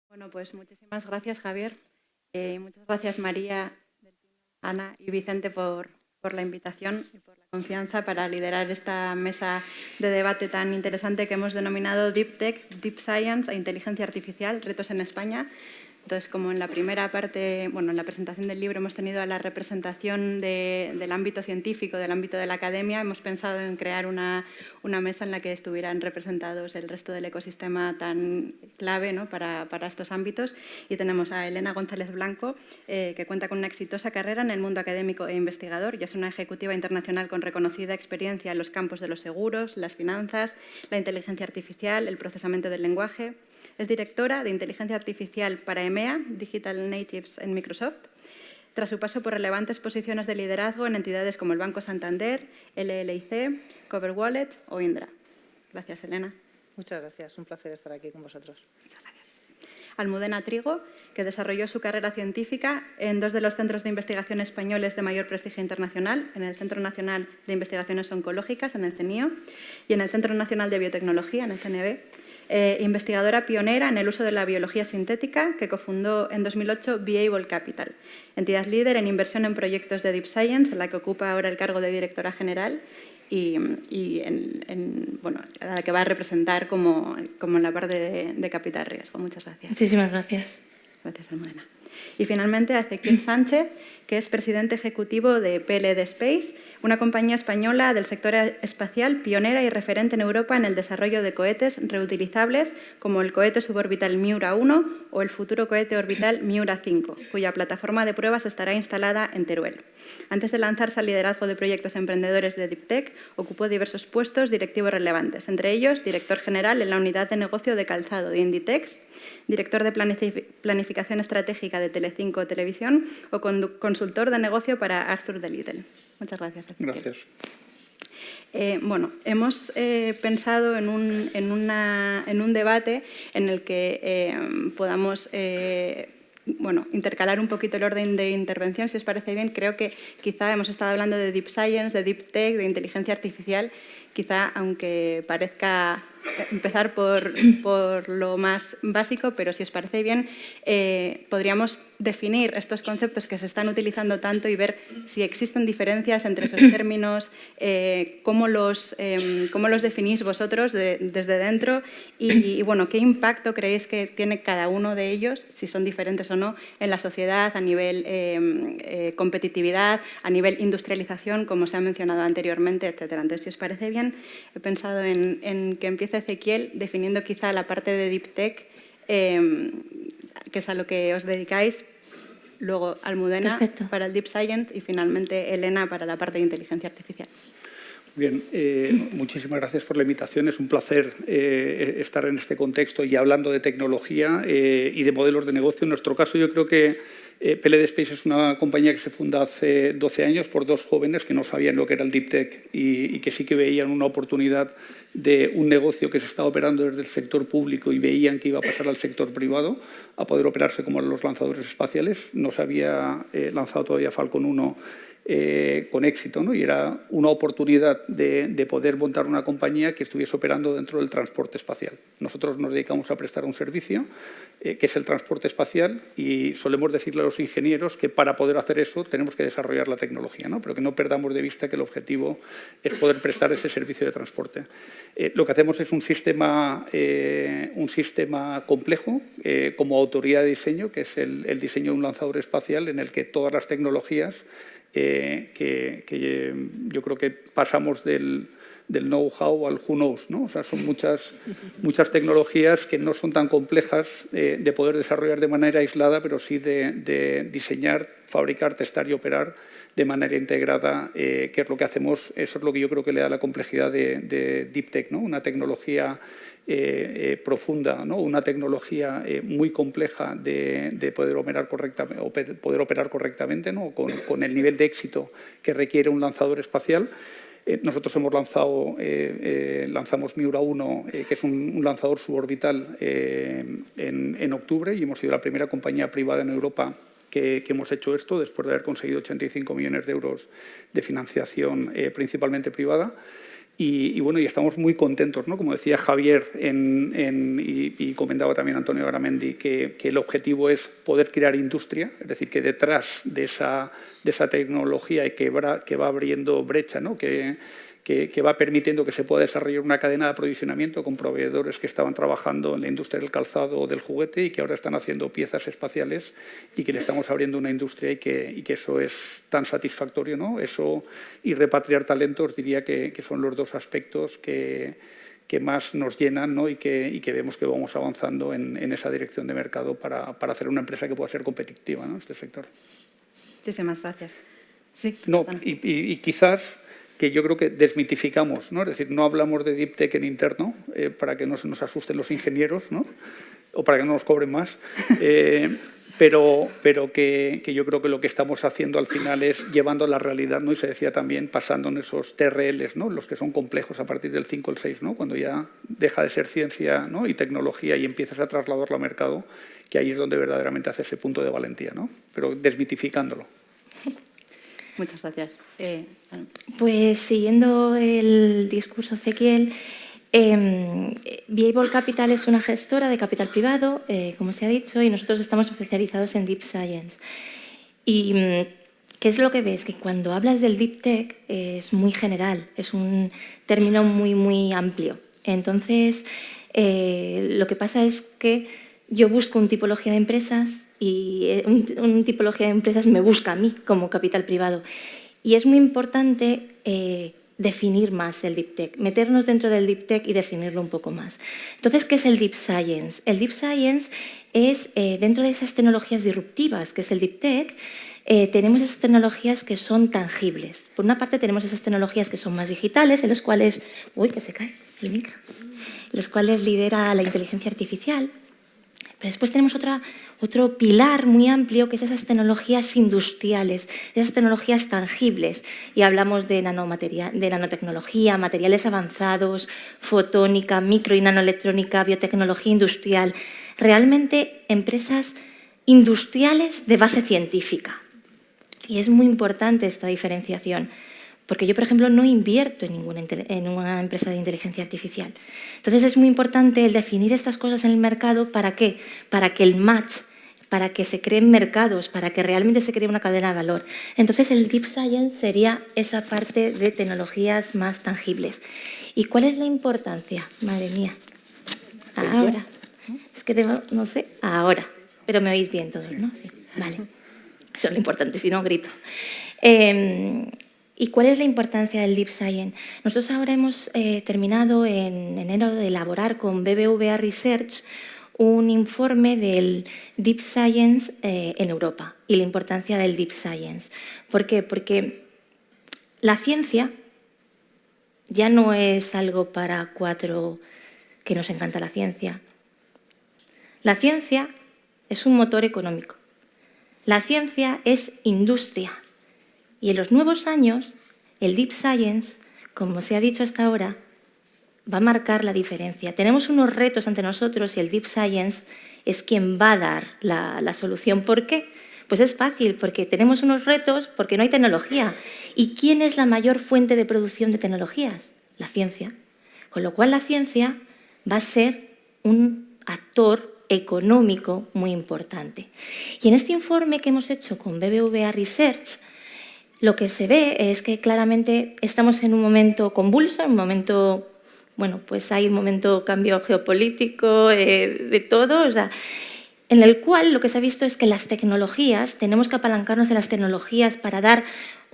Bueno, pues muchísimas gracias, Javier. Muchas gracias, María, Ana y Vicente, por la invitación y por la confianza para liderar esta mesa de debate tan interesante que hemos denominado Deep Tech, Deep Science e Inteligencia Artificial, retos en España. Entonces, como en la primera parte, bueno, en la presentación del libro hemos tenido a la representación del ámbito científico, del ámbito de la academia, hemos pensado en crear una mesa en la que estuvieran representados el resto del ecosistema tan clave, ¿no?, para estos ámbitos. Y tenemos a Elena González Blanco, que cuenta con una exitosa carrera en el mundo académico e investigador, ya es una ejecutiva internacional con reconocida experiencia en los campos de los seguros, las finanzas, la inteligencia artificial, el procesamiento del lenguaje. Es directora de Inteligencia Artificial para EMEA, Digital Natives en Microsoft, tras su paso por relevantes posiciones de liderazgo en entidades como el Banco Santander, LLIC, Cover Wallet o Indra. Gracias, Elena. Muchas gracias. Un placer estar aquí con vosotros. Muchas gracias. Almudena Trigo, que desarrolló su carrera científica en dos de los centros de investigación españoles de mayor prestigio internacional, en el Centro Nacional de Investigaciones Oncológicas, en el CNIO, y en el Centro Nacional de Biotecnología, en el CNB. Investigadora pionera en el uso de la biología sintética, que cofundó en 2008 Viable Capital, entidad líder en inversión en proyectos de Deep Science, en la que ocupa ahora el cargo de directora general y bueno, a la que va a representar como en la parte de capital riesgo. Muchas gracias. Muchísimas gracias. Gracias, Almudena. Y finalmente a Ezequiel Sánchez, que es presidente ejecutivo de PLD Space, una compañía española del sector espacial pionera y referente en Europa en el desarrollo de cohetes reutilizables como el cohete suborbital Miura 1 o el futuro cohete orbital Miura 5, cuya plataforma de pruebas estará instalada en Teruel. Antes de lanzarse al liderazgo de proyectos emprendedores de Deep Tech, ocupó diversos puestos directivos relevantes, entre ellos director general en la unidad de negocio de calzado de Inditex, director de planificación estratégica de Telecinco Televisión o consultor de negocio para Arthur de Lidl. Muchas gracias. Gracias. Bueno, hemos pensado en un debate en el que podamos intercalar un poquito el orden de intervención, si os parece bien. Creo que quizá hemos estado hablando de Deep Science, de Deep Tech, de inteligencia artificial. Quizá, aunque parezca empezar por lo más básico, pero si os parece bien, podríamos definir estos conceptos que se están utilizando tanto y ver si existen diferencias entre esos términos, cómo los definís vosotros desde dentro y bueno, qué impacto creéis que tiene cada uno de ellos, si son diferentes o no, en la sociedad, a nivel competitividad, a nivel industrialización, como se ha mencionado anteriormente, etcétera. Entonces, si os parece bien, he pensado en que empiece Ezequiel definiendo quizá la parte de Deep Tech, que es a lo que os dedicáis, luego Almudena para el Deep Science y finalmente Elena para la parte de inteligencia artificial. Bien, muchísimas gracias por la invitación. Es un placer estar en este contexto y hablando de tecnología y de modelos de negocio. En nuestro caso, yo creo que PLD Space es una compañía que se funda hace 12 años por dos jóvenes que no sabían lo que era el Deep Tech y que sí que veían una oportunidad de un negocio que se estaba operando desde el sector público y veían que iba a pasar al sector privado a poder operarse como los lanzadores espaciales. No se había lanzado todavía Falcon 1 con éxito, ¿no? Y era una oportunidad de poder montar una compañía que estuviese operando dentro del transporte espacial. Nosotros nos dedicamos a prestar un servicio que es el transporte espacial y solemos decirle a los ingenieros que para poder hacer eso tenemos que desarrollar la tecnología, ¿no? Pero que no perdamos de vista que el objetivo es poder prestar ese servicio de transporte. Lo que hacemos es un sistema complejo como autoridad de diseño, que es el diseño de un lanzador espacial en el que todas las tecnologías que yo creo que pasamos del know-how al who knows, ¿no? O sea, son muchas tecnologías que no son tan complejas de poder desarrollar de manera aislada, pero sí de diseñar, fabricar, testar y operar de manera integrada, que es lo que hacemos. Eso es lo que yo creo que le da la complejidad de Deep Tech, ¿no? Una tecnología profunda, ¿no? Una tecnología muy compleja de poder operar correctamente, ¿no? Con el nivel de éxito que requiere un lanzador espacial. Nosotros lanzamos Miura 1, que es un lanzador suborbital, en octubre, y hemos sido la primera compañía privada en Europa que hemos hecho esto, después de haber conseguido 85 millones de euros de financiación principalmente privada. Y bueno, y estamos muy contentos, ¿no? Como decía Javier y comentaba también Antonio Garamendi, que el objetivo es poder crear industria, es decir, que detrás de esa tecnología y que va abriendo brecha, ¿no? que va permitiendo que se pueda desarrollar una cadena de aprovisionamiento con proveedores que estaban trabajando en la industria del calzado o del juguete y que ahora están haciendo piezas espaciales y que le estamos abriendo una industria y que eso es tan satisfactorio, ¿no? Eso y repatriar talentos diría que son los dos aspectos que más nos llenan, ¿no? y que vemos que vamos avanzando en esa dirección de mercado para hacer una empresa que pueda ser competitiva, ¿no? En este sector. Muchísimas gracias. Sí, no, y quizás que yo creo que desmitificamos, ¿no? Es decir, no hablamos de Deep Tech en interno para que no se nos asusten los ingenieros, ¿no? O para que no nos cobren más, pero que yo creo que lo que estamos haciendo al final es llevando a la realidad, ¿no? Y se decía también pasando en esos TRLs, ¿no? Los que son complejos a partir del 5 o el 6, ¿no? Cuando ya deja de ser ciencia, ¿no? y tecnología y empiezas a trasladarlo al mercado, que ahí es donde verdaderamente hace ese punto de valentía, ¿no? Pero desmitificándolo. Muchas gracias. Pues siguiendo el discurso de Ezequiel, Viable Capital es una gestora de capital privado, como se ha dicho, y nosotros estamos especializados en Deep Science. ¿Y qué es lo que ves? Que cuando hablas del Deep Tech es muy general, es un término muy, muy amplio. Entonces, lo que pasa es que yo busco una tipología de empresas y una tipología de empresas me busca a mí como capital privado. Y es muy importante definir más el Deep Tech, meternos dentro del Deep Tech y definirlo un poco más. Entonces, ¿qué es el Deep Science? El Deep Science es, dentro de esas tecnologías disruptivas, que es el Deep Tech, tenemos esas tecnologías que son tangibles. Por una parte, tenemos esas tecnologías que son más digitales, en las cuales... ¡Uy, que se cae el micro! En las cuales lidera la inteligencia artificial. Pero después tenemos otro pilar muy amplio, que es esas tecnologías industriales, esas tecnologías tangibles. Y hablamos de nanotecnología, materiales avanzados, fotónica, micro y nanoelectrónica, biotecnología industrial. Realmente empresas industriales de base científica. Y es muy importante esta diferenciación. Porque yo, por ejemplo, no invierto en una empresa de inteligencia artificial. Entonces, es muy importante el definir estas cosas en el mercado. ¿Para qué? Para que el match, para que se creen mercados, para que realmente se cree una cadena de valor. Entonces, el Deep Science sería esa parte de tecnologías más tangibles. ¿Y cuál es la importancia? Madre mía. Ahora. Es que no sé. Ahora. Pero me oís bien todos, ¿no? Sí. Vale. Eso es lo importante, si no, grito. ¿Y cuál es la importancia del Deep Science? Nosotros ahora hemos terminado en enero de elaborar con BBVA Research un informe del Deep Science en Europa y la importancia del Deep Science. ¿Por qué? Porque la ciencia ya no es algo para cuatro que nos encanta la ciencia. La ciencia es un motor económico. La ciencia es industria. Y en los nuevos años, el Deep Science, como se ha dicho hasta ahora, va a marcar la diferencia. Tenemos unos retos ante nosotros y el Deep Science es quien va a dar la solución. ¿Por qué? Pues es fácil, porque tenemos unos retos porque no hay tecnología. ¿Y quién es la mayor fuente de producción de tecnologías? La ciencia. Con lo cual la ciencia va a ser un actor económico muy importante. Y en este informe que hemos hecho con BBVA Research, lo que se ve es que claramente estamos en un momento convulso, en un momento, bueno, pues hay un momento cambio geopolítico, de todo, o sea, en el cual lo que se ha visto es que las tecnologías, tenemos que apalancarnos en las tecnologías para dar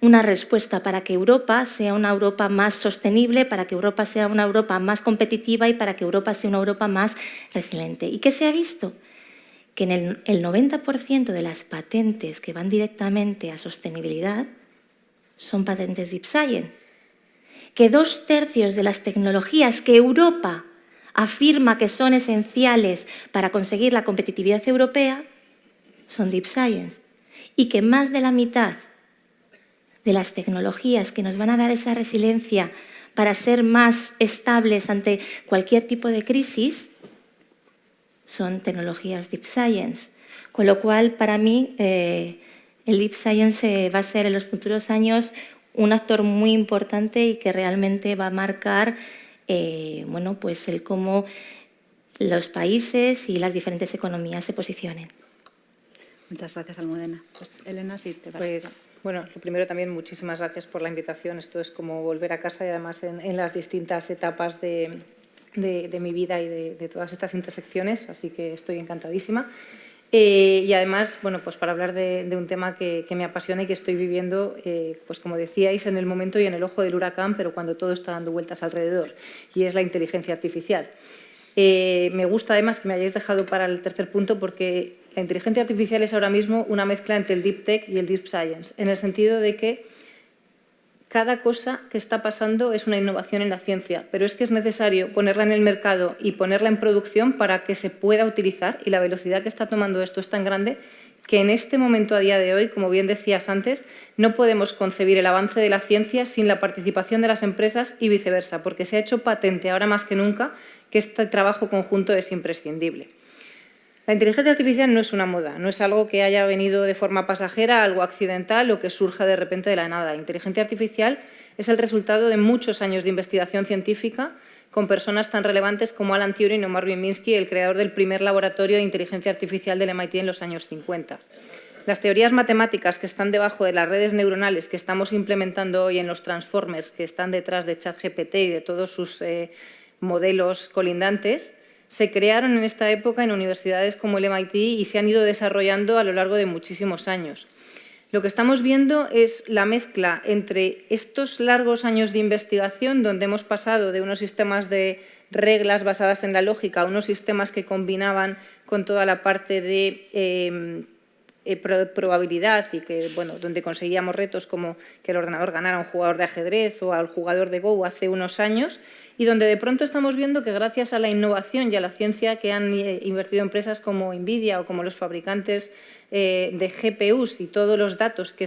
una respuesta, para que Europa sea una Europa más sostenible, para que Europa sea una Europa más competitiva y para que Europa sea una Europa más resiliente. ¿Y qué se ha visto? Que en el 90% de las patentes que van directamente a sostenibilidad son patentes Deep Science. Que 2/3 de las tecnologías que Europa afirma que son esenciales para conseguir la competitividad europea son Deep Science. Y que más de la mitad de las tecnologías que nos van a dar esa resiliencia para ser más estables ante cualquier tipo de crisis son tecnologías Deep Science. Con lo cual, para mí, el Deep Science va a ser en los futuros años un actor muy importante y que realmente va a marcar bueno, pues el cómo los países y las diferentes economías se posicionen. Muchas gracias, Almudena. Pues, Elena, sí te parece. Pues, bueno, lo primero también, muchísimas gracias por la invitación. Esto es como volver a casa y además en las distintas etapas de mi vida y de todas estas intersecciones, así que estoy encantadísima. Y además, bueno, pues para hablar de un tema que me apasiona y que estoy viviendo, pues como decíais, en el momento y en el ojo del huracán, pero cuando todo está dando vueltas alrededor, y es la inteligencia artificial. Me gusta además que me hayáis dejado para el tercer punto porque la inteligencia artificial es ahora mismo una mezcla entre el Deep Tech y el Deep Science, en el sentido de que cada cosa que está pasando es una innovación en la ciencia, pero es que es necesario ponerla en el mercado y ponerla en producción para que se pueda utilizar, y la velocidad que está tomando esto es tan grande que en este momento, a día de hoy, como bien decías antes, no podemos concebir el avance de la ciencia sin la participación de las empresas y viceversa, porque se ha hecho patente ahora más que nunca que este trabajo conjunto es imprescindible. La inteligencia artificial no es una moda, no es algo que haya venido de forma pasajera, algo accidental o que surja de repente de la nada. La inteligencia artificial es el resultado de muchos años de investigación científica con personas tan relevantes como Alan Turing o Marvin Minsky, el creador del primer laboratorio de inteligencia artificial del MIT en los años 50. Las teorías matemáticas que están debajo de las redes neuronales que estamos implementando hoy en los transformers que están detrás de ChatGPT y de todos sus modelos colindantes se crearon en esta época en universidades como el MIT y se han ido desarrollando a lo largo de muchísimos años. Lo que estamos viendo es la mezcla entre estos largos años de investigación, donde hemos pasado de unos sistemas de reglas basadas en la lógica a unos sistemas que combinaban con toda la parte de probabilidad y que, bueno, donde conseguíamos retos como que el ordenador ganara a un jugador de ajedrez o al jugador de Go hace unos años, y donde de pronto estamos viendo que gracias a la innovación y a la ciencia que han invertido empresas como Nvidia o como los fabricantes de GPUs y todos los datos que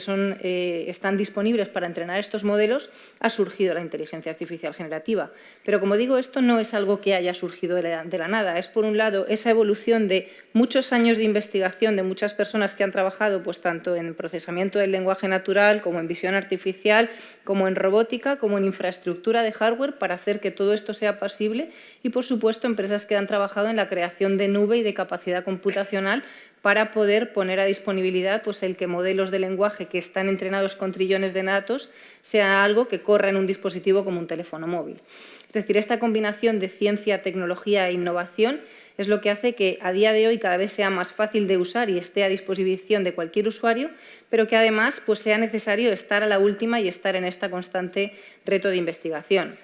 están disponibles para entrenar estos modelos, ha surgido la inteligencia artificial generativa. Pero, como digo, esto no es algo que haya surgido de la nada. Es, por un lado, esa evolución de muchos años de investigación de muchas personas que han trabajado pues, tanto en procesamiento del lenguaje natural como en visión artificial, como en robótica, como en infraestructura de hardware para hacer que todo esto sea posible y, por supuesto, empresas que han trabajado en la creación de nube y de capacidad computacional para poder poner a disponibilidad pues, el que modelos de lenguaje que están entrenados con trillones de datos sea algo que corra en un dispositivo como un teléfono móvil. Es decir, esta combinación de ciencia, tecnología e innovación es lo que hace que a día de hoy cada vez sea más fácil de usar y esté a disposición de cualquier usuario, pero que además pues, sea necesario estar a la última y estar en este constante reto de investigación.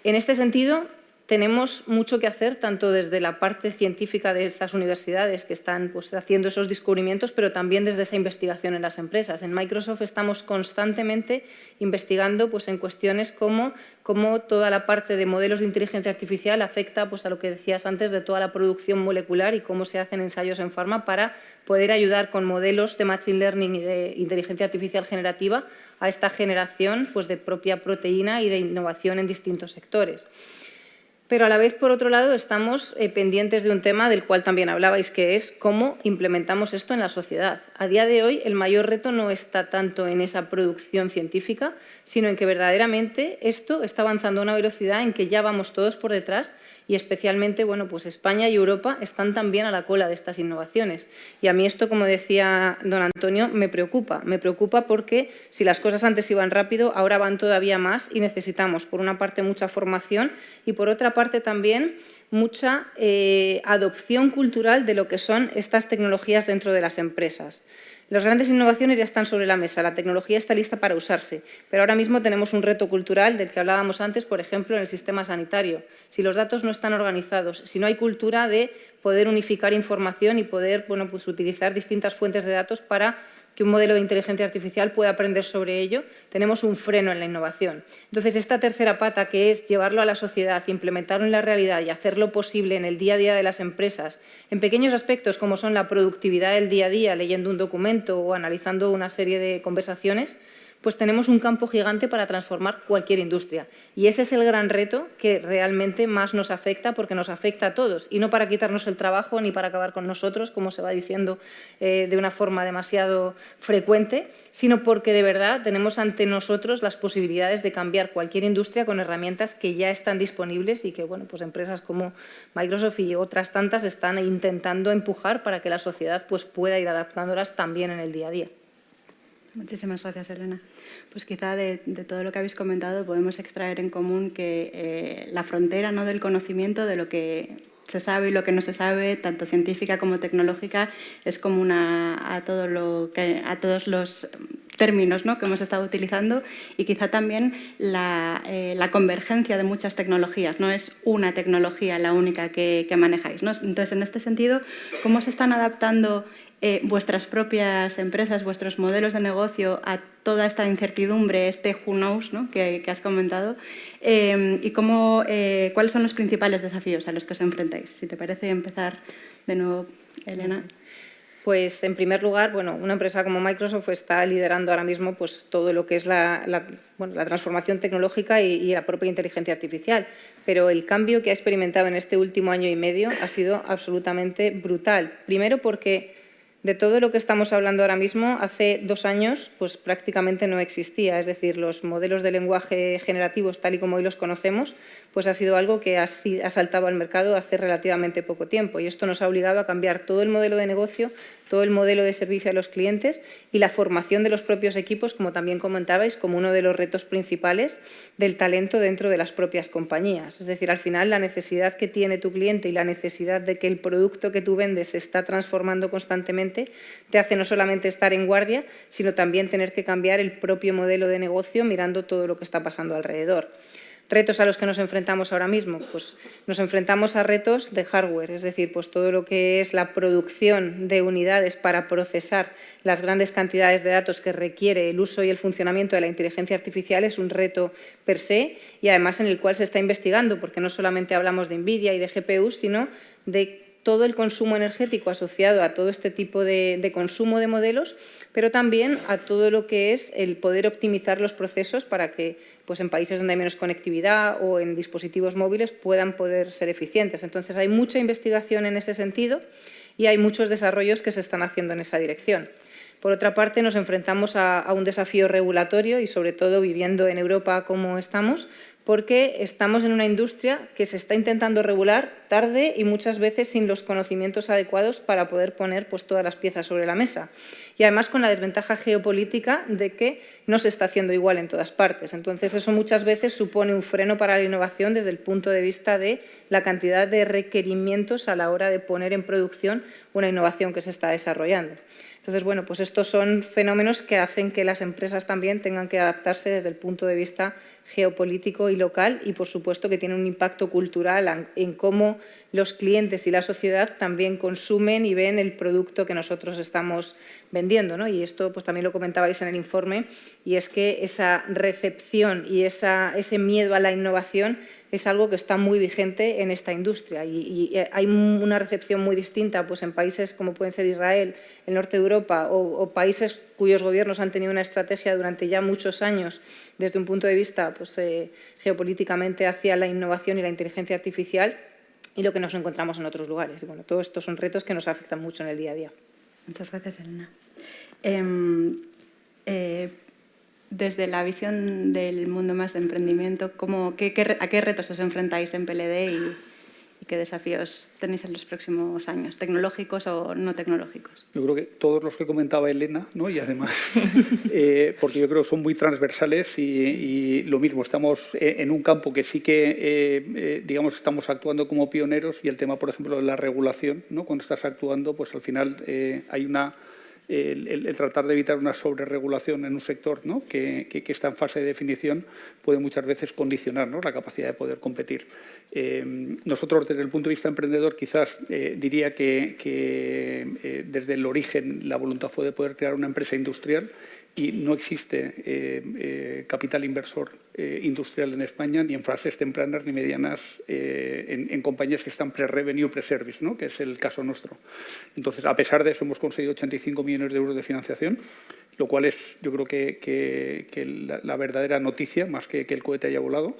En este sentido, tenemos mucho que hacer, tanto desde la parte científica de estas universidades que están pues, haciendo esos descubrimientos, pero también desde esa investigación en las empresas. En Microsoft estamos constantemente investigando pues, en cuestiones como toda la parte de modelos de inteligencia artificial afecta pues, a lo que decías antes de toda la producción molecular y cómo se hacen ensayos en farma para poder ayudar con modelos de Machine Learning y de inteligencia artificial generativa a esta generación pues, de propia proteína y de innovación en distintos sectores. Pero a la vez, por otro lado, estamos pendientes de un tema del cual también hablabais, que es cómo implementamos esto en la sociedad. A día de hoy, el mayor reto no está tanto en esa producción científica, sino en que verdaderamente esto está avanzando a una velocidad en que ya vamos todos por detrás y especialmente, bueno, pues España y Europa están también a la cola de estas innovaciones. Y a mí esto, como decía don Antonio, me preocupa porque si las cosas antes iban rápido, ahora van todavía más y necesitamos, por una parte, mucha formación y, por otra parte, también mucha adopción cultural de lo que son estas tecnologías dentro de las empresas. Las grandes innovaciones ya están sobre la mesa, la tecnología está lista para usarse, pero ahora mismo tenemos un reto cultural del que hablábamos antes, por ejemplo, en el sistema sanitario. Si los datos no están organizados, si no hay cultura de poder unificar información y poder bueno, pues utilizar distintas fuentes de datos para que un modelo de inteligencia artificial pueda aprender sobre ello, tenemos un freno en la innovación. Entonces, esta tercera pata, que es llevarlo a la sociedad, implementarlo en la realidad y hacerlo posible en el día a día de las empresas, en pequeños aspectos como son la productividad del día a día, leyendo un documento o analizando una serie de conversaciones, pues tenemos un campo gigante para transformar cualquier industria. Y ese es el gran reto que realmente más nos afecta, porque nos afecta a todos. Y no para quitarnos el trabajo ni para acabar con nosotros, como se va diciendo de una forma demasiado frecuente, sino porque de verdad tenemos ante nosotros las posibilidades de cambiar cualquier industria con herramientas que ya están disponibles y que bueno, pues empresas como Microsoft y otras tantas están intentando empujar para que la sociedad pues, pueda ir adaptándolas también en el día a día. Muchísimas gracias, Elena. Pues quizá de todo lo que habéis comentado podemos extraer en común que la frontera, ¿no?, del conocimiento, de lo que se sabe y lo que no se sabe, tanto científica como tecnológica, es común a todos los términos, ¿no?, que hemos estado utilizando, y quizá también la convergencia de muchas tecnologías. No es una tecnología la única que manejáis, ¿no? Entonces, en este sentido, ¿cómo se están adaptando vuestras propias empresas, vuestros modelos de negocio a toda esta incertidumbre, este who knows, ¿no?, que has comentado? Y cuáles son los principales desafíos a los que os enfrentáis. Si te parece empezar de nuevo, Elena. Pues, en primer lugar, bueno, una empresa como Microsoft está liderando ahora mismo pues, todo lo que es la transformación tecnológica y la propia inteligencia artificial. Pero el cambio que ha experimentado en este último año y medio ha sido absolutamente brutal. Primero porque de todo lo que estamos hablando ahora mismo, hace 2 años pues, prácticamente no existía. Es decir, los modelos de lenguaje generativos, tal y como hoy los conocemos, pues ha sido algo que ha saltado al mercado hace relativamente poco tiempo. Y esto nos ha obligado a cambiar todo el modelo de negocio, todo el modelo de servicio a los clientes y la formación de los propios equipos, como también comentabais, como uno de los retos principales del talento dentro de las propias compañías. Es decir, al final la necesidad que tiene tu cliente y la necesidad de que el producto que tú vendes se está transformando constantemente te hace no solamente estar en guardia, sino también tener que cambiar el propio modelo de negocio mirando todo lo que está pasando alrededor. ¿Retos a los que nos enfrentamos ahora mismo? Pues nos enfrentamos a retos de hardware, es decir, pues todo lo que es la producción de unidades para procesar las grandes cantidades de datos que requiere el uso y el funcionamiento de la inteligencia artificial es un reto per se y además en el cual se está investigando, porque no solamente hablamos de NVIDIA y de GPUs, sino de todo el consumo energético asociado a todo este tipo de consumo de modelos, pero también a todo lo que es el poder optimizar los procesos para que pues en países donde hay menos conectividad o en dispositivos móviles puedan poder ser eficientes. Entonces, hay mucha investigación en ese sentido y hay muchos desarrollos que se están haciendo en esa dirección. Por otra parte, nos enfrentamos a un desafío regulatorio y, sobre todo, viviendo en Europa como estamos, porque estamos en una industria que se está intentando regular tarde y muchas veces sin los conocimientos adecuados para poder poner pues, todas las piezas sobre la mesa. Y además con la desventaja geopolítica de que no se está haciendo igual en todas partes. Entonces, eso muchas veces supone un freno para la innovación desde el punto de vista de la cantidad de requerimientos a la hora de poner en producción una innovación que se está desarrollando. Entonces, bueno, pues estos son fenómenos que hacen que las empresas también tengan que adaptarse desde el punto de vista geopolítico y local y, por supuesto, que tiene un impacto cultural en cómo los clientes y la sociedad también consumen y ven el producto que nosotros estamos vendiendo, ¿no? Y esto pues, también lo comentabais en el informe, y es que esa recepción y ese miedo a la innovación es algo que está muy vigente en esta industria y hay una recepción muy distinta pues, en países como pueden ser Israel, el norte de Europa o países cuyos gobiernos han tenido una estrategia durante ya muchos años desde un punto de vista pues, geopolíticamente hacia la innovación y la inteligencia artificial y lo que nos encontramos en otros lugares. Y, bueno, todos estos son retos que nos afectan mucho en el día a día. Muchas gracias, Elena. Desde la visión del mundo más de emprendimiento, ¿a qué retos os enfrentáis en PLD y qué desafíos tenéis en los próximos años, tecnológicos o no tecnológicos? Yo creo que todos los que comentaba Elena, ¿no? Y además, porque yo creo que son muy transversales y lo mismo, estamos en un campo que sí que, digamos, estamos actuando como pioneros y el tema, por ejemplo, de la regulación, ¿no? Cuando estás actuando, pues al final hay el tratar de evitar una sobreregulación en un sector, ¿no? que está en fase de definición puede muchas veces condicionar, ¿no? la capacidad de poder competir. Nosotros, desde el punto de vista emprendedor, quizás diría que desde el origen la voluntad fue de poder crear una empresa industrial y no existe capital inversor industrial en España, ni en fases tempranas ni medianas, en compañías que están pre-revenue, pre-service, ¿no? que es el caso nuestro. Entonces, a pesar de eso, hemos conseguido 85 millones de euros de financiación lo cual es, yo creo que la verdadera noticia, más que el cohete haya volado.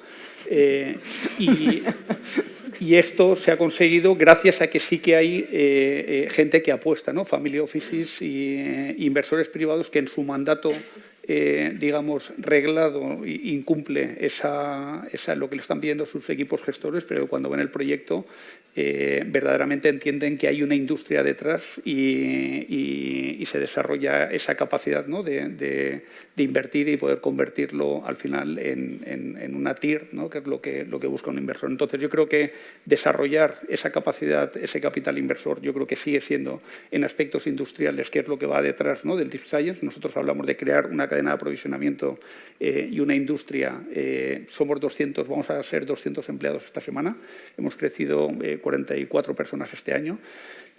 Y esto se ha conseguido gracias a que sí que hay gente que apuesta, ¿no? Family offices e inversores privados que en su mandato, digamos, reglado, incumple lo que le están pidiendo sus equipos gestores, pero cuando ven el proyecto verdaderamente entienden que hay una industria detrás y se desarrolla esa capacidad, ¿no? de invertir y poder convertirlo al final en una TIR, ¿no? Que es lo que busca un inversor. Entonces, yo creo que desarrollar esa capacidad, ese capital inversor, yo creo que sigue siendo en aspectos industriales, que es lo que va detrás, ¿no? del Deep Science. Nosotros hablamos de crear una cadena de aprovisionamiento y una industria. Somos 200, vamos a ser 200 empleados esta semana. Hemos crecido 44 personas este año.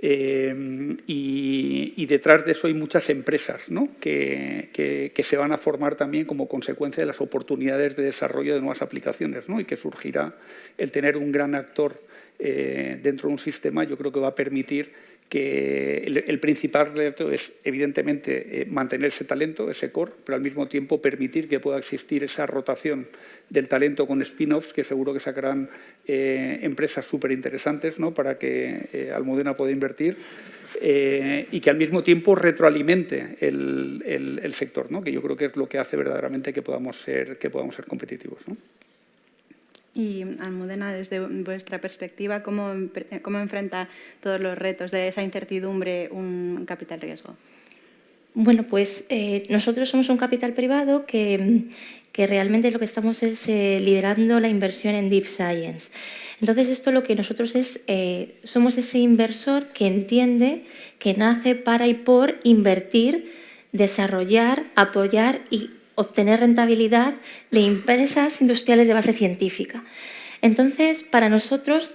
Y detrás de eso hay muchas empresas, ¿no? que se van a formar también como consecuencia de las oportunidades de desarrollo de nuevas aplicaciones, ¿no? Y que surgirá el tener un gran actor dentro de un sistema. Yo creo que va a permitir que el principal reto es, evidentemente, mantener ese talento, ese core, pero al mismo tiempo permitir que pueda existir esa rotación del talento con spin-offs, que seguro que sacarán empresas súper interesantes, ¿no? para que Almudena pueda invertir y que al mismo tiempo retroalimente el sector, ¿no? Que yo creo que es lo que hace verdaderamente que podamos ser competitivos, ¿no? Y Almudena, desde vuestra perspectiva, ¿cómo enfrenta todos los retos de esa incertidumbre un capital riesgo? Bueno, pues nosotros somos un capital privado que realmente lo que estamos es liderando la inversión en Deep Science. Entonces, esto lo que nosotros somos ese inversor que entiende que nace para y por invertir, desarrollar, apoyar y obtener rentabilidad de empresas industriales de base científica. Entonces, para nosotros,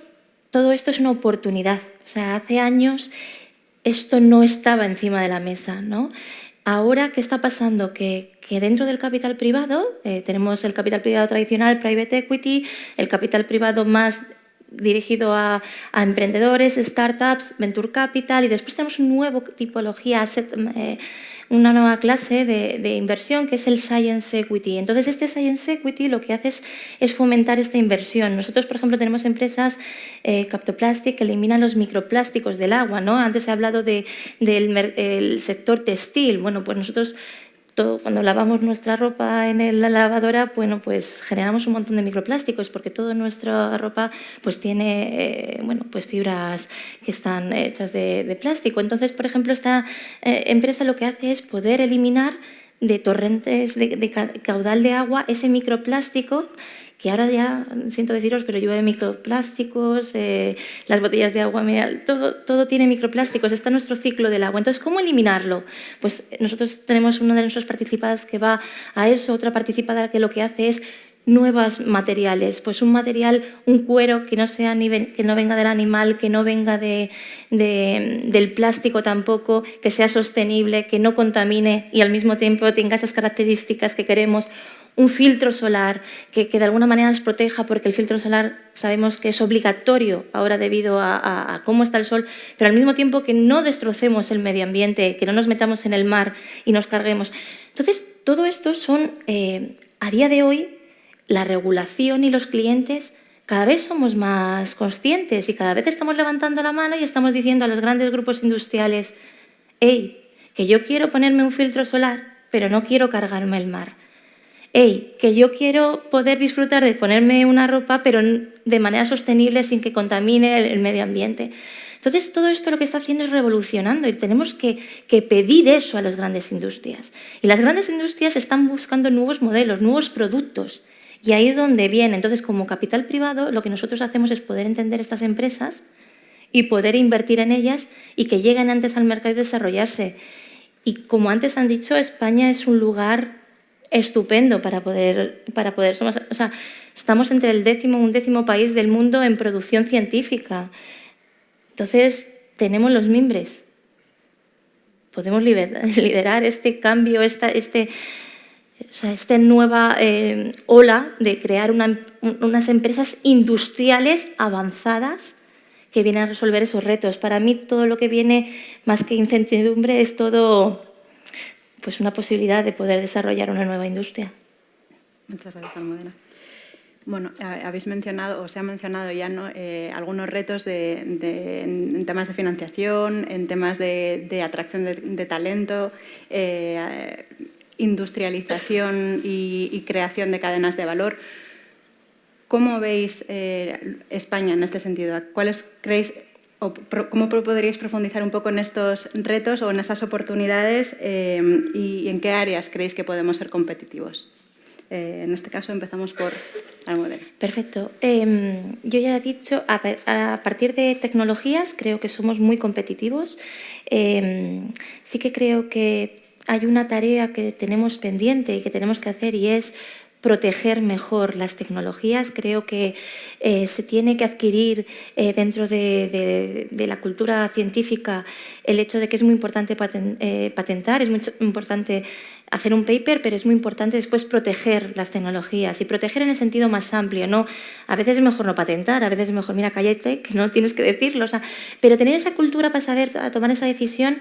todo esto es una oportunidad. O sea, hace años esto no estaba encima de la mesa, ¿no? Ahora, ¿qué está pasando? Que dentro del capital privado, tenemos el capital privado tradicional, private equity, el capital privado más dirigido a emprendedores, startups, venture capital, y después tenemos una nueva tipología, una nueva clase de inversión, que es el Science Equity. Entonces, este Science Equity lo que hace es fomentar esta inversión. Nosotros, por ejemplo, tenemos empresas, Captoplastic, que eliminan los microplásticos del agua, ¿no? Antes he hablado del sector textil. Bueno, pues nosotros cuando lavamos nuestra ropa en la lavadora, bueno, pues generamos un montón de microplásticos porque toda nuestra ropa pues tiene pues fibras que están hechas de plástico. Entonces, por ejemplo, esta empresa lo que hace es poder eliminar de torrentes de caudal de agua ese microplástico, que ahora ya, siento deciros, pero llueve microplásticos, las botellas de agua mineral, todo tiene microplásticos, está nuestro ciclo del agua. Entonces, ¿cómo eliminarlo? Pues nosotros tenemos una de nuestras participadas que va a eso, otra participada que lo que hace es nuevos materiales, pues un cuero que no venga del animal, que no venga del plástico tampoco, que sea sostenible, que no contamine y al mismo tiempo tenga esas características que queremos. Un filtro solar que de alguna manera nos proteja, porque el filtro solar sabemos que es obligatorio ahora debido a cómo está el sol, pero al mismo tiempo que no destrocemos el medio ambiente, que no nos metamos en el mar y nos carguemos. Entonces, todo esto son, a día de hoy, la regulación y los clientes cada vez somos más conscientes y cada vez estamos levantando la mano y estamos diciendo a los grandes grupos industriales: «Hey, que yo quiero ponerme un filtro solar, pero no quiero cargarme el mar. Hey, que yo quiero poder disfrutar de ponerme una ropa, pero de manera sostenible sin que contamine el medio ambiente». Entonces, todo esto lo que está haciendo es revolucionando y tenemos que pedir eso a las grandes industrias. Y las grandes industrias están buscando nuevos modelos, nuevos productos. Y ahí es donde viene. Entonces, como capital privado, lo que nosotros hacemos es poder entender estas empresas y poder invertir en ellas y que lleguen antes al mercado y desarrollarse. Y como antes han dicho, España es un lugar estupendo para poder estamos entre el undécimo país del mundo en producción científica. Entonces, tenemos los mimbres. Podemos liderar este cambio, esta nueva ola de crear unas empresas industriales avanzadas que vienen a resolver esos retos. Para mí, todo lo que viene, más que incertidumbre, es todo pues una posibilidad de poder desarrollar una nueva industria. Muchas gracias, Almudena. Bueno, habéis mencionado, o se ha mencionado ya, ¿no? Algunos retos en temas de financiación, en temas de atracción de talento, industrialización y creación de cadenas de valor. ¿Cómo veis España en este sentido? ¿Cuáles creéis, o cómo podríais profundizar un poco en estos retos o en esas oportunidades y en qué áreas creéis que podemos ser competitivos? En este caso empezamos por Almudena. Perfecto. Yo ya he dicho, a partir de tecnologías creo que somos muy competitivos. Sí que creo que hay una tarea que tenemos pendiente y que tenemos que hacer, y es proteger mejor las tecnologías. Creo que se tiene que adquirir dentro de la cultura científica el hecho de que es muy importante patentar, es muy importante hacer un paper, pero es muy importante después proteger las tecnologías, y proteger en el sentido más amplio, ¿no? A veces es mejor no patentar, a veces es mejor, mira, cállate, que no tienes que decirlo, o sea, pero tener esa cultura para saber tomar esa decisión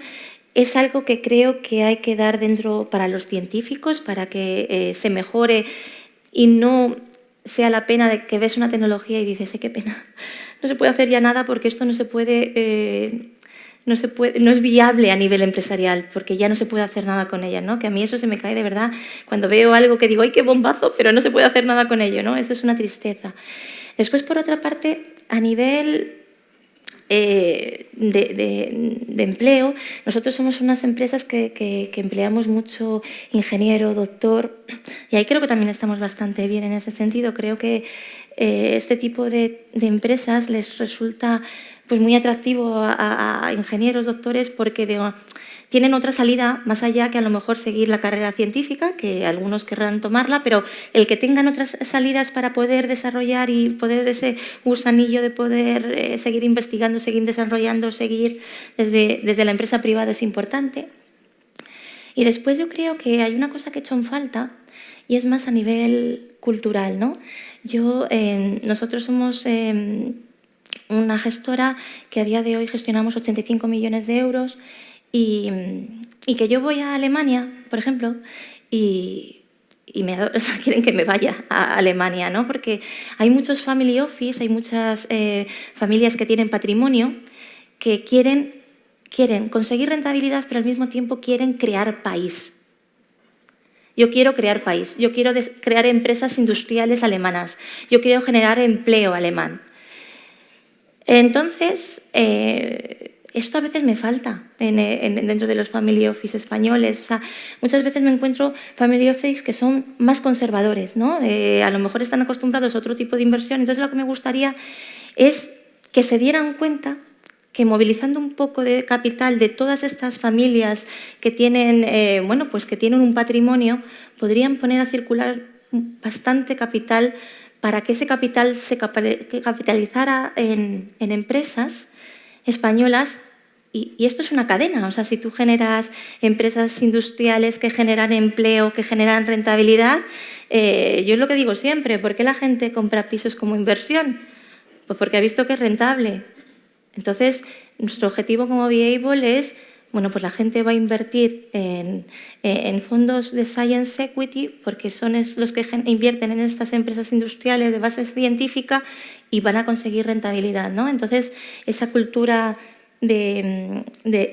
es algo que creo que hay que dar dentro para los científicos, para que se mejore y no sea la pena de que ves una tecnología y dices, qué pena, no se puede hacer ya nada porque esto no se puede... no es viable a nivel empresarial, porque ya no se puede hacer nada con ella, ¿no? Que a mí eso se me cae de verdad cuando veo algo que digo, ¡ay, qué bombazo!, pero no se puede hacer nada con ello, ¿no? Eso es una tristeza. Después, por otra parte, a nivel de empleo, nosotros somos unas empresas que empleamos mucho ingeniero, doctor, y ahí creo que también estamos bastante bien en ese sentido. Creo que este tipo de empresas les resulta pues muy atractivo a ingenieros, doctores, porque tienen otra salida más allá que a lo mejor seguir la carrera científica, que algunos querrán tomarla, pero el que tengan otras salidas para poder desarrollar y poder ese gusanillo de poder seguir investigando, seguir desarrollando, seguir desde la empresa privada es importante. Y después yo creo que hay una cosa que he hecho en falta, y es más a nivel cultural, ¿no? Nosotros somos una gestora que a día de hoy gestionamos 85 millones de euros y que yo voy a Alemania, por ejemplo, y quieren que me vaya a Alemania, ¿no? Porque hay muchos family office, hay muchas familias que tienen patrimonio que quieren conseguir rentabilidad, pero al mismo tiempo quieren crear país. Yo quiero crear país, yo quiero crear empresas industriales alemanas, yo quiero generar empleo alemán. Entonces, esto a veces me falta dentro de los family office españoles. O sea, muchas veces me encuentro family office que son más conservadores, ¿no? A lo mejor están acostumbrados a otro tipo de inversión. Entonces, lo que me gustaría es que se dieran cuenta que movilizando un poco de capital de todas estas familias que tienen, pues que tienen un patrimonio, podrían poner a circular bastante capital para que ese capital se capitalizara en empresas españolas. Y esto es una cadena. O sea, si tú generas empresas industriales que generan empleo, que generan rentabilidad, yo es lo que digo siempre, ¿por qué la gente compra pisos como inversión? Pues porque ha visto que es rentable. Entonces, nuestro objetivo como Viable es, pues la gente va a invertir en fondos de Science Equity porque son los que invierten en estas empresas industriales de base científica y van a conseguir rentabilidad, ¿no? Entonces, esa cultura de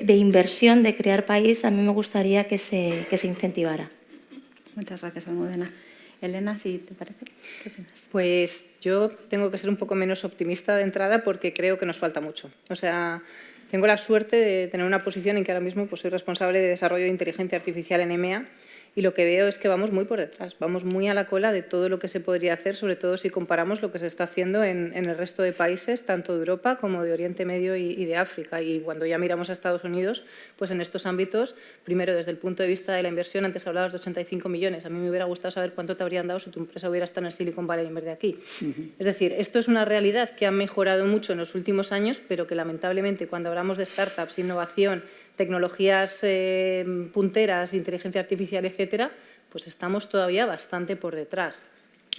inversión, de crear país, a mí me gustaría que se incentivara. Muchas gracias, Almudena. Elena, si te parece, ¿qué opinas? Pues yo tengo que ser un poco menos optimista de entrada porque creo que nos falta mucho. O sea, tengo la suerte de tener una posición en que ahora mismo pues, soy responsable de desarrollo de inteligencia artificial en EMEA, y lo que veo es que vamos muy por detrás, vamos muy a la cola de todo lo que se podría hacer, sobre todo si comparamos lo que se está haciendo en el resto de países, tanto de Europa como de Oriente Medio y de África. Y cuando ya miramos a Estados Unidos, pues en estos ámbitos, primero desde el punto de vista de la inversión, antes hablabas de 85 millones, a mí me hubiera gustado saber cuánto te habrían dado si tu empresa hubiera estado en el Silicon Valley en vez de aquí. Es decir, esto es una realidad que ha mejorado mucho en los últimos años, pero que lamentablemente cuando hablamos de startups, innovación, tecnologías punteras, inteligencia artificial, etcétera, pues estamos todavía bastante por detrás.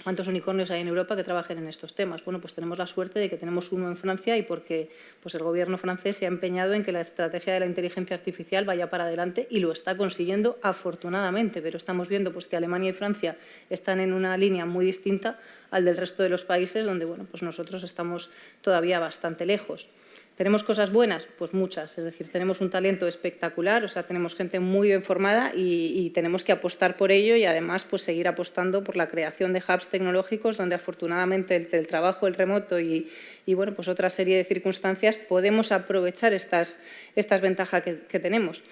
¿Cuántos unicornios hay en Europa que trabajen en estos temas? Bueno, pues tenemos la suerte de que tenemos uno en Francia y porque pues el gobierno francés se ha empeñado en que la estrategia de la inteligencia artificial vaya para adelante y lo está consiguiendo afortunadamente, pero estamos viendo pues que Alemania y Francia están en una línea muy distinta al del resto de los países donde bueno, pues nosotros estamos todavía bastante lejos. ¿Tenemos cosas buenas? Pues muchas, es decir, tenemos un talento espectacular, o sea, tenemos gente muy bien formada y tenemos que apostar por ello y además pues seguir apostando por la creación de hubs tecnológicos donde afortunadamente el teletrabajo, el remoto y bueno, pues otra serie de circunstancias podemos aprovechar estas ventajas que tenemos.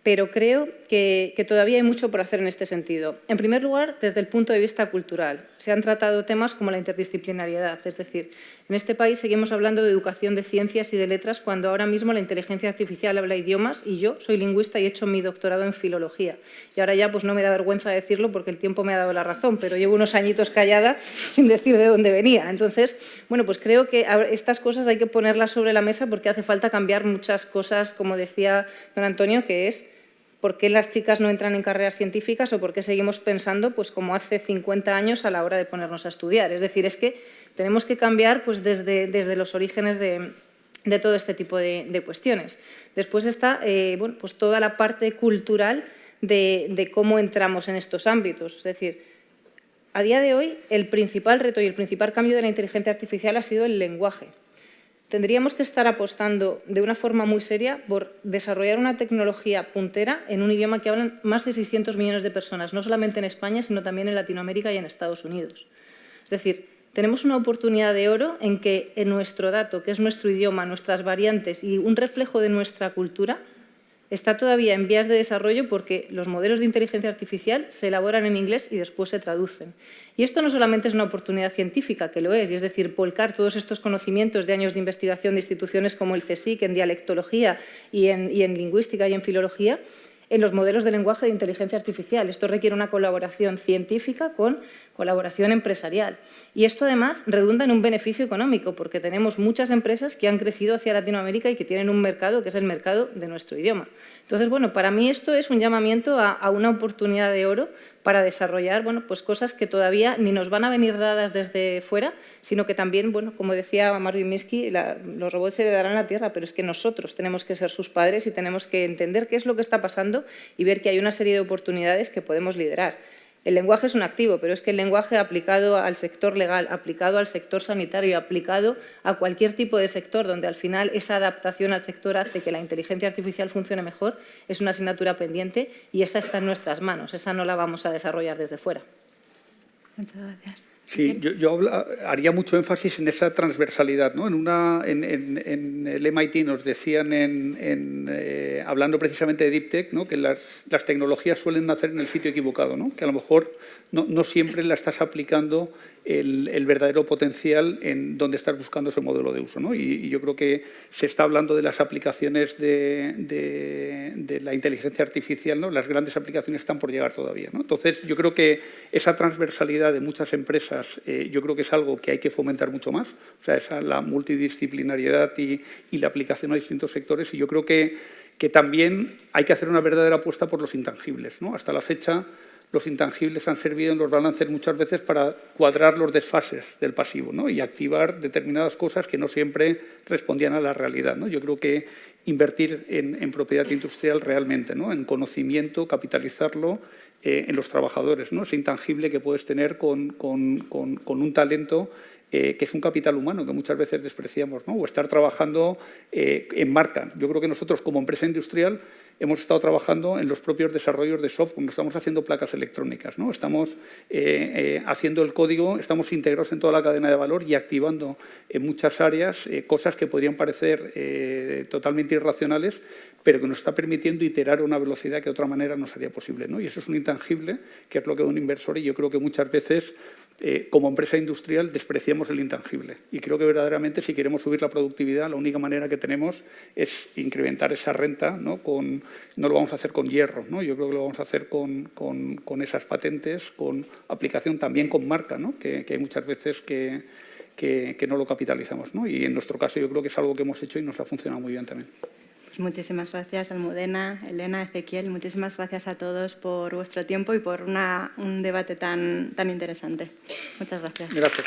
Pero creo que todavía hay mucho por hacer en este sentido. En primer lugar, desde el punto de vista cultural. Se han tratado temas como la interdisciplinariedad, es decir, en este país seguimos hablando de educación de ciencias y de letras cuando ahora mismo la inteligencia artificial habla idiomas y yo soy lingüista y he hecho mi doctorado en filología. Y ahora ya pues no me da vergüenza decirlo porque el tiempo me ha dado la razón, pero llevo unos añitos callada sin decir de dónde venía. Entonces, bueno, pues creo que estas cosas hay que ponerlas sobre la mesa porque hace falta cambiar muchas cosas, como decía don Antonio, que es ¿por qué las chicas no entran en carreras científicas o por qué seguimos pensando pues, como hace 50 años a la hora de ponernos a estudiar? Es decir, es que tenemos que cambiar pues, desde los orígenes de todo este tipo de cuestiones. Después está bueno, pues toda la parte cultural de cómo entramos en estos ámbitos. Es decir, a día de hoy el principal reto y el principal cambio de la inteligencia artificial ha sido el lenguaje. Tendríamos que estar apostando de una forma muy seria por desarrollar una tecnología puntera en un idioma que hablan más de 600 millones de personas, no solamente en España, sino también en Latinoamérica y en Estados Unidos. Es decir, tenemos una oportunidad de oro en que en nuestro dato, que es nuestro idioma, nuestras variantes y un reflejo de nuestra cultura, está todavía en vías de desarrollo porque los modelos de inteligencia artificial se elaboran en inglés y después se traducen. Y esto no solamente es una oportunidad científica, que lo es, y es decir, volcar todos estos conocimientos de años de investigación de instituciones como el CSIC en dialectología y en lingüística y en filología, en los modelos de lenguaje de inteligencia artificial. Esto requiere una colaboración científica con colaboración empresarial. Y esto, además, redunda en un beneficio económico, porque tenemos muchas empresas que han crecido hacia Latinoamérica y que tienen un mercado que es el mercado de nuestro idioma. Entonces, bueno, para mí esto es un llamamiento a una oportunidad de oro para desarrollar bueno, pues cosas que todavía ni nos van a venir dadas desde fuera, sino que también, bueno, como decía Marvin Minsky, los robots se heredarán la Tierra, pero es que nosotros tenemos que ser sus padres y tenemos que entender qué es lo que está pasando y ver que hay una serie de oportunidades que podemos liderar. El lenguaje es un activo, pero es que el lenguaje aplicado al sector legal, aplicado al sector sanitario, aplicado a cualquier tipo de sector donde al final esa adaptación al sector hace que la inteligencia artificial funcione mejor, es una asignatura pendiente y esa está en nuestras manos, esa no la vamos a desarrollar desde fuera. Muchas gracias. Sí, yo haría mucho énfasis en esa transversalidad, ¿no? En el MIT nos decían, hablando precisamente de Deep Tech, ¿no? que las tecnologías suelen nacer en el sitio equivocado, ¿no? Que a lo mejor no siempre la estás aplicando el verdadero potencial en donde estás buscando ese modelo de uso, ¿no? Y yo creo que se está hablando de las aplicaciones de la inteligencia artificial, ¿no? Las grandes aplicaciones están por llegar todavía, ¿no? Entonces, yo creo que esa transversalidad de muchas empresas yo creo que es algo que hay que fomentar mucho más, o sea, la multidisciplinariedad y la aplicación a distintos sectores, y yo creo que también hay que hacer una verdadera apuesta por los intangibles, ¿no? Hasta la fecha, los intangibles han servido en los balances muchas veces para cuadrar los desfases del pasivo, ¿no? Y activar determinadas cosas que no siempre respondían a la realidad, ¿no? Yo creo que invertir en propiedad industrial realmente, ¿no? En conocimiento, capitalizarlo en los trabajadores, ¿no? Ese intangible que puedes tener con un talento que es un capital humano que muchas veces despreciamos, ¿no? O estar trabajando en marca. Yo creo que nosotros como empresa industrial hemos estado trabajando en los propios desarrollos de software, no estamos haciendo placas electrónicas, ¿no? Estamos haciendo el código, estamos integrados en toda la cadena de valor y activando en muchas áreas cosas que podrían parecer totalmente irracionales, pero que nos está permitiendo iterar a una velocidad que de otra manera no sería posible, ¿no? Y eso es un intangible, que es lo que es un inversor, y yo creo que muchas veces como empresa industrial despreciamos el intangible. Y creo que verdaderamente si queremos subir la productividad, la única manera que tenemos es incrementar esa renta, ¿no? No lo vamos a hacer con hierro, ¿no? Yo creo que lo vamos a hacer con esas patentes, con aplicación también con marca, ¿no? Que hay muchas veces que no lo capitalizamos, ¿no? Y en nuestro caso yo creo que es algo que hemos hecho y nos ha funcionado muy bien también. Muchísimas gracias, Almudena, Elena, Ezequiel. Muchísimas gracias a todos por vuestro tiempo y por un debate tan interesante. Muchas gracias. Gracias.